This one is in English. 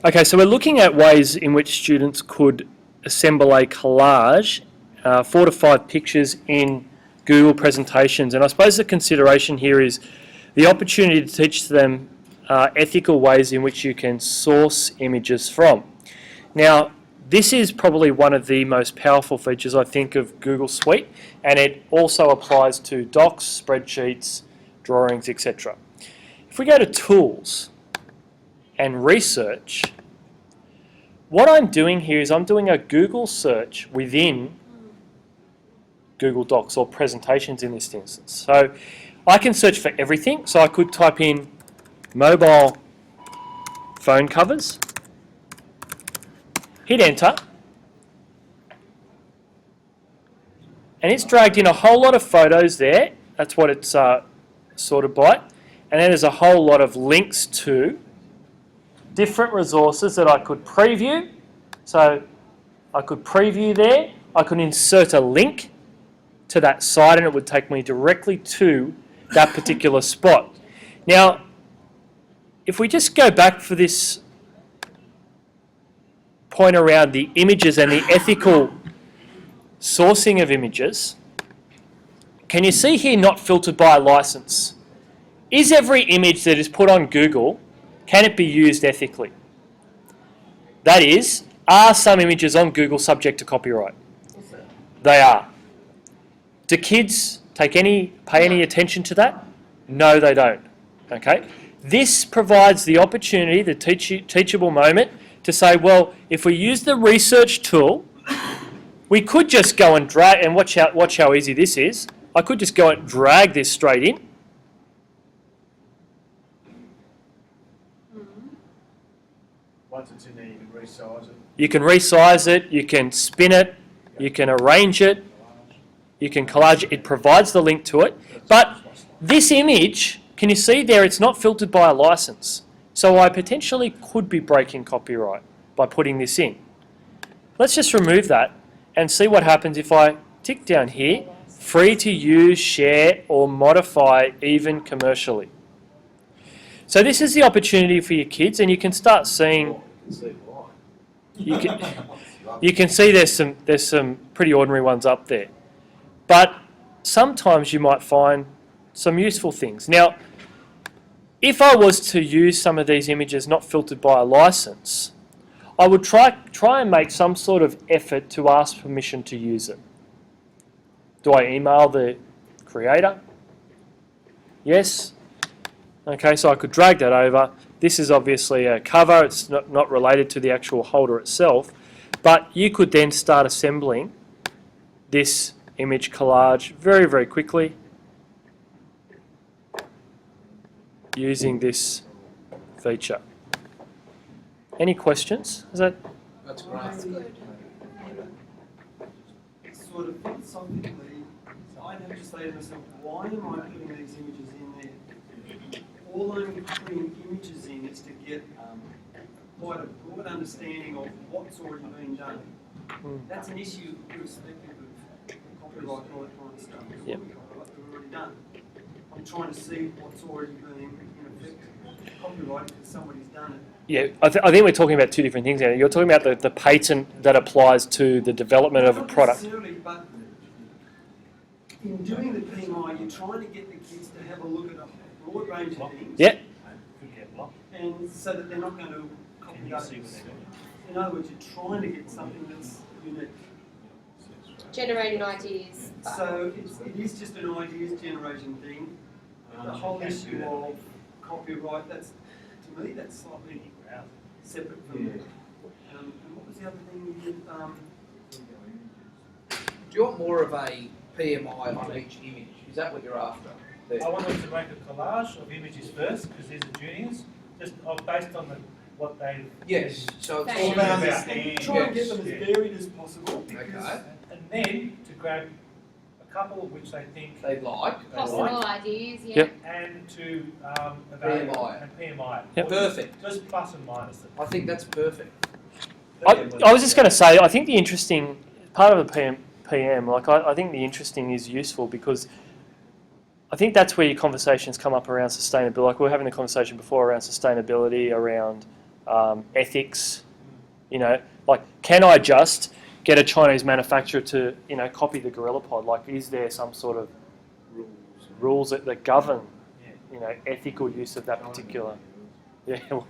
Okay, so we're looking at ways in which students could assemble a collage, 4 to 5 pictures in Google presentations. And I suppose the consideration here is the opportunity to teach them ethical ways in which you can source images from. Now, this is probably one of the most powerful features, I think, of Google Suite, and it also applies to docs, spreadsheets, drawings, etc. If we go to Tools and Research, what I'm doing here is I'm doing a Google search within Google Docs or presentations in this instance. So I can search for everything. So I could type in mobile phone covers, hit enter, and it's dragged in a whole lot of photos there. That's what it's sorted by. And then there's a whole lot of links to different resources that I could preview. So I could preview there. I could insert a link to that site and it would take me directly to that particular spot. Now, if we just go back for this point around the images and the ethical sourcing of images, can you see here not filtered by a license? Is every image that is put on Google, can it be used ethically? That is, are some images on Google subject to copyright? They are. Do kids pay any attention to that? No, they don't. Okay. This provides the opportunity, the teachable moment, to say, well, if we use the research tool, we could just go and drag, and watch how easy this is. I could just go and drag this straight in. Once it's in there, you can resize it. You can resize it, you can spin it, you can arrange it, you can collage it. It provides the link to it. But this image, can you see there, it's not filtered by a license. So I potentially could be breaking copyright by putting this in. Let's just remove that and see what happens if I tick down here, free to use, share, or modify even commercially. So this is the opportunity for your kids, and you can start seeing. You can see there's some pretty ordinary ones up there, but sometimes you might find some useful things. Now, if I was to use some of these images not filtered by a license, I would try and make some sort of effort to ask permission to use it. Do I email the creator? Yes. Okay, so I could drag that over. This is obviously a cover. It's not related to the actual holder itself. But you could then start assembling this image collage very, very quickly using this feature. Any questions? That's great. Sort of philosophically, I'd have to say to myself, why am I putting these images in there? All I'm putting images in is to get quite a broad understanding of what's already been done. That's an issue irrespective of copyright and all that kind of stuff. Yep. Copyright we've already done. I'm trying to see what's already been in effect copyrighted because somebody's done it. Yeah, I think we're talking about two different things here. You're talking about the patent that applies to the development of a product. Not necessarily, but in doing the PMI, you're trying to get the kids to have a look at a broad range of things. Yeah. And so that they're not going to copy others. In other words, you're trying to get something that's unique. Generating ideas. So it is just an ideas generation thing. The whole issue of copyright, that's, to me, that's slightly separate from that. And what was the other thing you did? Do you want more of a PMI on each image? Is that what you're after? I want them to make a collage of images first, because these are juniors, just based on what they... Yes, so it's Thank all you. about Try and get them as varied as possible. Okay. And then to grab a couple of which they think They like. Possible ideas, yeah. Yep. and to evaluate PMI. and PMI. Yep. Perfect. Just plus and minus it. I think that's perfect. I was just going to say, I think the interesting part of the PM, like I think the interesting is useful because I think that's where your conversations come up around sustainability. Like we were having a conversation before around sustainability, around ethics. You know, like, can I just get a Chinese manufacturer to, you know, copy the GorillaPod? Like, is there some sort of rules that govern, Yeah. you know, ethical use of that particular? Yeah.